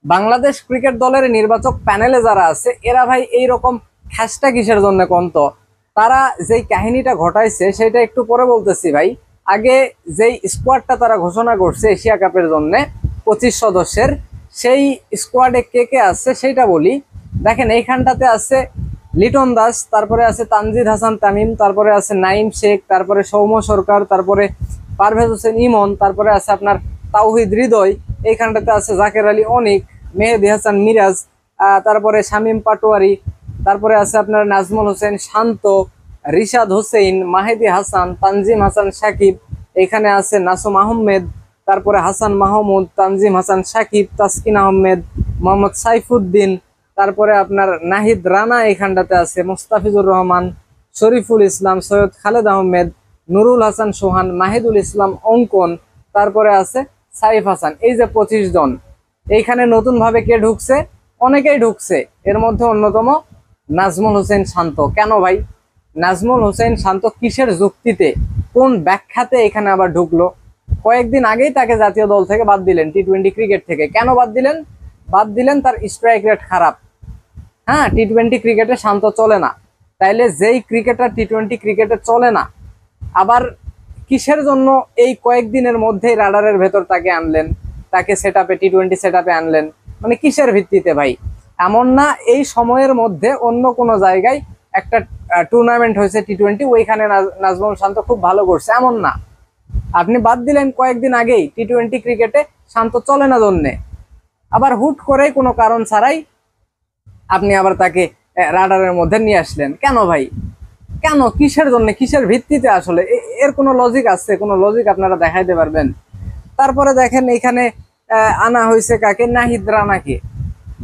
Bangladesh cricket দলের নির্বাচক প্যানেলে যারা আছে এরা ভাই এইরকম খ্যাসটা কিসের জন্য কন্ত? তারা যেই কাহিনীটা ঘটাইছে সেটা একটু পরে বলতেছি ভাই। আগে যেই স্কোয়াডটা তারা ঘোষণা করছে এশিয়া কাপের জন্য 25 সদস্যের, সেই স্কোয়াডে কে কে আছে সেটা বলি। দেখেন এইখানটাতে আছে লিটন দাস, তারপরে আছে তানজিদ হাসান তামিম, তারপরে আছে নাইম শেখ, তারপরে সৌম্য সরকার, তারপরে পারভেজ হোসেন ইমন, তারপরে আছে আপনার তাওহিদ হৃদয়, এইখানটাতে আছে জাকের আলী অনিক, মেহেদি হাসান মিরাজ, তারপরে শামীম পাটোয়ারি, তারপরে আছে আপনার নাজমুল হোসেন শান্ত, রিশাদ হোসেন, মাহেদি হাসান, তানজিম হাসান সাকিব, এখানে আছে নাসুম আহমেদ, তারপরে হাসান মাহমুদ, তানজিম হাসান সাকিব, তাসকিন আহমেদ, মোহাম্মদ সাইফুদ্দিন, তারপরে আপনার নাহিদ রানা, এখানটাতে আছে মুস্তাফিজুর রহমান, শরীফুল ইসলাম, সৈয়দ খালেদ আহমেদ, নুরুল হাসান সোহান, মাহিদুল ইসলাম অঙ্কন, তারপরে আছে সাইফ হাসান। এই যে 25 জন, এইখানে নতুন ভাবে কে ঢুকছে? অনেকেই ঢুকছে, এর মধ্যে অন্যতম নাজমুল হোসেন শান্ত। কেন ভাই নাজমুল হোসেন শান্ত কিসের যুক্তিতে, কোন ব্যাখ্যাতে এখানে আবার ঢুকলো? কয়েকদিন আগেই তাকে জাতীয় দল থেকে বাদ দিলেন, টি-20 ক্রিকেট থেকে। কেন বাদ দিলেন? বাদ দিলেন তার স্ট্রাইক রেট খারাপ। হ্যাঁ, টি-20 ক্রিকেটে শান্ত চলে না। তাইলে যেই ক্রিকেটার টি-20 ক্রিকেটে চলে না, আবার কিসের জন্য এই কয়েকদিনের মধ্যেই রাডারের ভেতর তাকে আনলেন, তাকে সেটআপে টি-20 সেটআপে আনলেন? মানে কিসের ভিত্তিতে ভাই? এমন না এই সময়ের মধ্যে অন্য কোনো জায়গায় একটা টুর্নামেন্ট হয়েছে টি-20, ওইখানে নাজমুল শান্ত খুব ভালো করছে, এমন না। আপনি বাদ দিলেন কয়েকদিন আগেই, টি-20 ক্রিকেটে শান্ত চলে না জন্যে, আবার হুট করে কোনো কারণ ছাড়াই আপনি আবার তাকে রাডারের মধ্যে নিয়ে আসলেন। কেন ভাই? কেন? কিসের জন্য? কিসের ভিত্তিতে? আসলে এর কোনো লজিক আছে? কোনো লজিক আপনারা দেখাইতে পারবেন? তারপরে দেখেন এখানে আনা হয়েছে কাকে? নাহিদ রানাকে।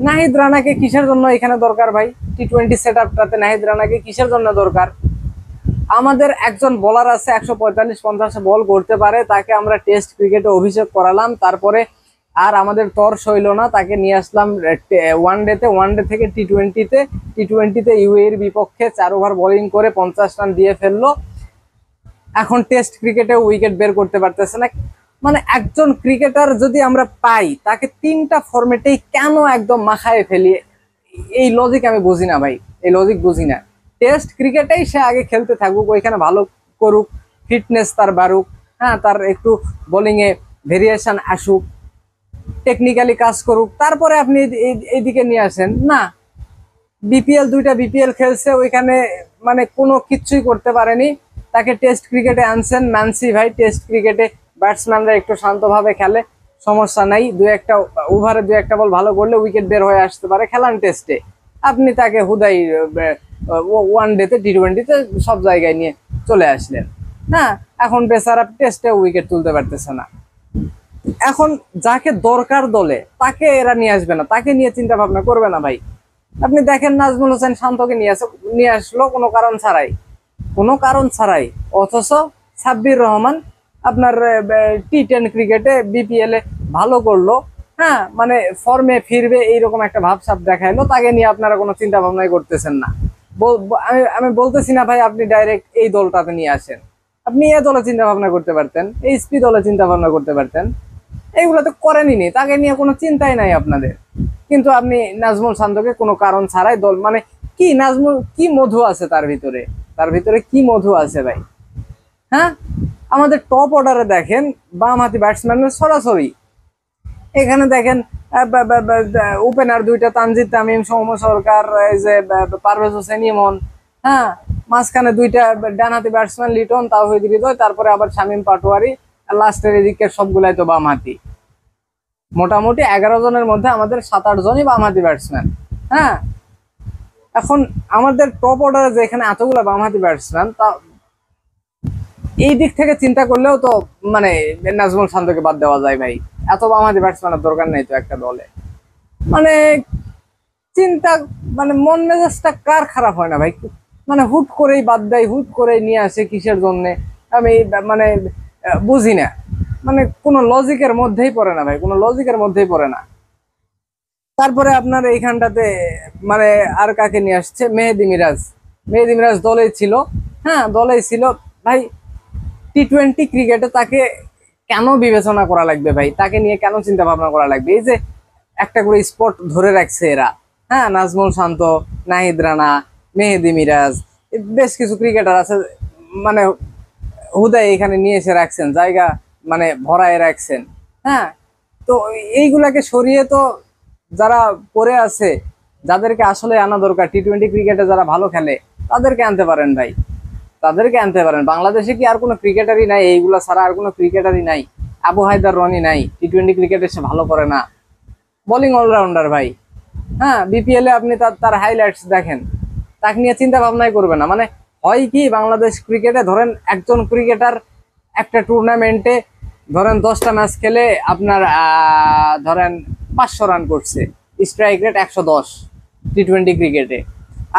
নাহিদ রানাকে কিসের জন্য এখানে দরকার ভাই? টি-20 সেটআপটাতে নাহিদ রানাকে কিসের জন্য দরকার? আমাদের একজন বোলার আছে 145-50 বল করতে পারে, তাকে আমরা টেস্ট ক্রিকেটে অভিষেক করালাম, তারপরে আর আমাদের তর সইল না, তাকে নিয়ে আসলাম ওয়ানডে থেকে টি-20তে ইউএর বিপক্ষে 4 ওভার বোলিং করে 50 রান দিয়ে ফেললো। এখন টেস্ট ক্রিকেটে উইকেট বের করতে পারতেছে না। মানে একজন ক্রিকেটার যদি আমরা পাই, তাকে 3টা ফরম্যাটেই কেন একদম মাখায় ফেলি? এই লজিক আমি বুঝি না ভাই, এই লজিক বুঝি না। টেস্ট ক্রিকেটেই সে আগে খেলতে থাকুক, ওইখানে ভালো করুক, ফিটনেস তার বাড়ুক, হ্যাঁ, তার একটু বোলিং এ ভেরিয়েশন আসুক, টেকনিক্যালি কাজ করুক, তারপরে আপনি এইদিকে নিয়ে আসেন না। দুইটা বিপিএল খেলছে, ওইখানে মানে কোনো কিচ্ছুই করতে পারেনি, তাকে টেস্ট ক্রিকেটে আনছেন। মানছি ভাই, টেস্ট ক্রিকেটে ব্যাটসম্যানরা একটু শান্তভাবে খেলে, সমস্যা নাই, ওভারে 2-1 বল ভালো করলে উইকেট বের হয়ে আসতে পারে, খেলান টেস্টে। আপনি তাকে হুদাই ওয়ানডেতে টি-20তে সব জায়গায় নিয়ে চলে আসলেন। হ্যাঁ, এখন বেচারা টেস্টে উইকেট তুলতে পারতেছে না। এখন যাকে দরকার দলে তাকে এরা নিয়ে আসবে না, তাকে নিয়ে চিন্তা ভাবনা করবে না ভাই। আপনি দেখেন নাজমুল হোসেন শান্তকে নিয়ে আসলো কোনো কারণ ছাড়াই, কোনো কারণ ছাড়াই। অথচ সাব্বির রহমান আপনার টি10 ক্রিকেটে বিপিএল এ ভালো করলো, হ্যাঁ, মানে ফর্মে ফিরবে এইরকম একটা ভাবসাব দেখাইলো, তাকে নিয়ে আপনারা কোনো চিন্তা ভাবনাই করতেছেন না। আমি বলতেছি না ভাই আপনি ডাইরেক্ট এই দলটাতে নিয়ে আসেন, আপনি এ দলে চিন্তা ভাবনা করতে পারতেন, এইচপি দলে চিন্তা ভাবনা করতে পারতেন, এইগুলো তো করেনি, তাকে নিয়ে কোনো চিন্তাই নাই আপনাদের। কিন্তু আপনি নাজমুল শান্তকে কোনো কারণ ছাড়াই দল, মানে কি নাজমুল, কি মধু আছে তার ভিতরে? তার ভিতরে কি মধু আছে ভাই? হ্যাঁ, আমাদের টপ অর্ডারে দেখেন বাম হাতি ব্যাটসম্যানের সরাসরি। এখানে দেখেন ওপেনার দুইটা, তানজিদ তামিম, সৌম্য সরকার, এই যে পারভেজ হোসেন ইমন, হ্যাঁ, মাঝখানে দুইটা ডানহাতি ব্যাটসম্যান লিটন, তাওহিদ হৃদয়, তারপরে আবার শামীম পাটোয়ারি, লাস্টের এদিকে সবগুলাই তো বাম হাতি। মোটামুটি 11 জনের মধ্যে আমাদের 7-8 জনই বামহাতি ব্যাটসম্যান। হ্যাঁ, এখন আমাদের টপ অর্ডারে যে এখানে এতগুলো বামহাতি ব্যাটসম্যান, তা এই দিক থেকে চিন্তা করলেও তো মানে নাজমুল শান্তকে বাদ দেওয়া যায় ভাই। এত বামহাতি ব্যাটসম্যানের দরকার নেই তো একটা দলে। মানে চিন্তা, মানে মন মেজাজটা কার খারাপ হয় না ভাই? মানে হুট করেই বাদ দেয়, হুট করেই নিয়ে আসে, কিসের জন্য আমি মানে বুঝি না। মানে কোনো লজিকের মধ্যেই পড়ে না ভাই, কোনো লজিকের মধ্যেই পড়ে না। তারপরে আপনার এইখানটাতে মানে আর কাকে নিয়ে আসছে? মেহেদি মিরাজ। মেহেদি মিরাজ দলেই ছিল, হ্যাঁ, দলেই ছিল ভাই। টি-20 ক্রিকেটে তাকে কেন বিবেচনা করা লাগবে ভাই? তাকে নিয়ে কেন চিন্তা ভাবনা করা লাগবে? এই যে একটা করে স্পট ধরে রাখছে এরা। হ্যাঁ, নাজমুল শান্ত, নাহিদ রানা, মেহেদী মিরাজ, বেশ কিছু ক্রিকেটার আছে, মানে হুদাই এখানে নিয়ে এসে রাখছেন, জায়গা মানে ভরায় রাখছেন। হ্যাঁ, তো এইগুলাকে সরিয়ে তো যারা পড়ে আছে, যাদেরকে আসলে আনা দরকার, টি-20 ক্রিকেটে যারা ভালো খেলে তাদেরকে আনতে পারেন ভাই, তাদেরকে আনতে পারেন। বাংলাদেশে কি আর কোনো ক্রিকেটারই নাই? এইগুলা ছাড়া আর কোনো ক্রিকেটারই নাই? আবু হায়দার রনি নাই? টি-20 ক্রিকেটে সে ভালো করে না, বোলিং অলরাউন্ডার ভাই। হ্যাঁ, বিপিএল এ আপনি তার তার হাইলাইটস দেখেন, তাকে নিয়ে চিন্তা ভাবনাই করবে না। মানে হয় কি, বাংলাদেশ ক্রিকেটে ধরেন একজন ক্রিকেটার একটা টুর্নামেন্টে ধরেন 10টা ম্যাচ খেলে আপনার ধরেন 500 রান করছে, স্ট্রাইক রেট 110 টি-20 ক্রিকেটে।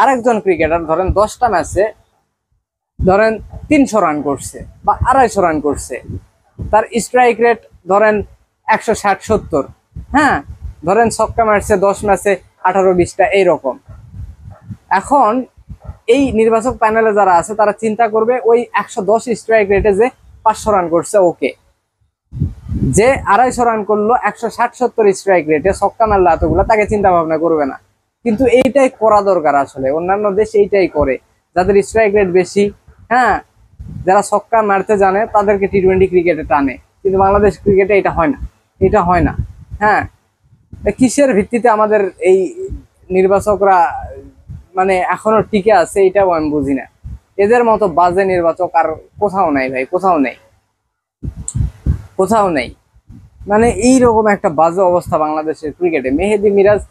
আরেকজন ক্রিকেটার ধরেন 10টা ম্যাচে ধরেন 300 রান করছে বা 250 রান করছে, তার স্ট্রাইক রেট ধরেন 160-70। হ্যাঁ, ধরেন ছক্কা মারছে 10 ম্যাচে 18-20টা এইরকম। এখন এই নির্বাচক প্যানেলে যারা আছে তারা চিন্তা করবে ওই 110 স্ট্রাইক রেটে যে 500 রান করছে ওকে, যে 250 রান করলো 160-70 স্ট্রাইক রেটে ছক্কা মারলো এতগুলো, তাকে চিন্তা ভাবনা করবে না। কিন্তু এইটাই করা দরকার আসলে, অন্যান্য দেশ এইটাই করে, যাদের স্ট্রাইক রেট বেশি, হ্যাঁ, যারা ছক্কা মারতে জানে তাদেরকে টি-20 ক্রিকেটে টানে। কিন্তু বাংলাদেশ ক্রিকেটে এটা হয় না, এটা হয় না। হ্যাঁ, কিসের ভিত্তিতে আমাদের এই নির্বাচকরা মানে এখনো টিকে আছে, এটাও আমি বুঝি না। এদের মতো বাজে নির্বাচক আর কোথাও নাই ভাই, কোথাও নেই, কোথাও নেই। মানে এইরকম একটা বাজে অবস্থা বাংলাদেশের ক্রিকেটে। মেহেদী মিরাজ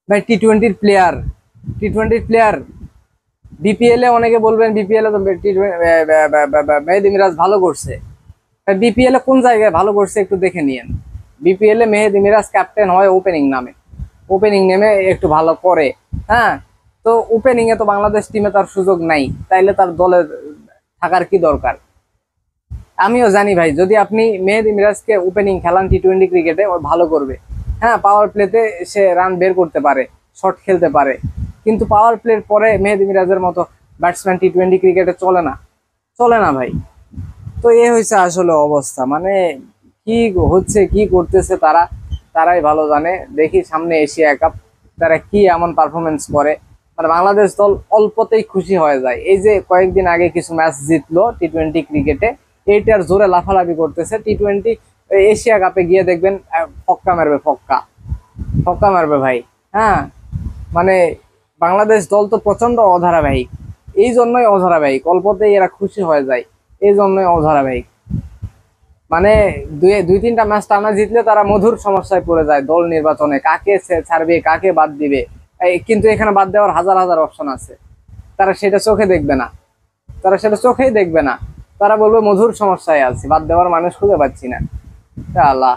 ভাই টি-20 প্লেয়ার, টি-20 প্লেয়ার। বিপিএল এ অনেকে বলবেন বিপিএল এ তো মেহেদী মিরাজ ভালো করছে। বিপিএল এ কোন জায়গায় ভালো করছে একটু দেখে নিয়েন। বিপিএল এ মেহেদী মিরাজ ক্যাপ্টেন হয় ওপেনিং নামে, ওপেনিং নেমে একটু ভালো করে। হ্যাঁ, তো ওপেনিং এ তো বাংলাদেশ টিমে তার সুযোগ নাই, তাইলে তার দলে থাকার কি দরকার? আমিও জানি ভাই, যদি আপনি মেহেদী মিরাজকে ওপেনিং খেলান টি-20 ক্রিকেটে, ও ভালো করবে। হ্যাঁ, পাওয়ার প্লেতে সে রান বের করতে পারে, শট খেলতে পারে, কিন্তু পাওয়ার প্লের পরে মেহেদী মিরাজের মতো ব্যাটসম্যান টি-20 ক্রিকেটে চলে না, চলে না ভাই। তো এ হয়েছে আসলে অবস্থা। মানে কি হচ্ছে, কি করতেছে তারা, তারাই ভালো জানে। দেখি সামনে এশিয়া কাপ তারা কি এমন পারফরমেন্স করে। মানে বাংলাদেশ দল অল্পতেই খুশি হয়ে যায়। এই যে কয়েকদিন আগে কিছু ম্যাচ জিতলো টি-20 ক্রিকেটে, এইটার জোরে লাফালাফি করতেছে। টি-20 এশিয়া কাপে গিয়ে দেখবেন ফক্কা মারবে, ফক্কা, ফক্কা মারবে ভাই। হ্যাঁ, মানে বাংলাদেশ দল তো প্রচন্ড অধারাবাহিক, এই জন্যই অধারাবাহিক, অল্পতেই এরা খুশি হয়ে যায়, এই জন্যই অধারাবাহিক। মানে দুই তিনটা ম্যাচ টানা জিতলে তারা মধুর সমস্যায় পড়ে যায় দল নির্বাচনে, কাকে ছাড়বে কাকে বাদ দিবে। কিন্তু এখানে বাদ দেওয়ার হাজার হাজার অপশন আছে, তারা সেটা চোখে দেখবে না, তারা সেটা চোখেই দেখবে না। তারা বলবে মধুর সমস্যায় আছে, বাদ দেওয়ার মানুষ খুঁজে পাচ্ছি না। আল্লাহ।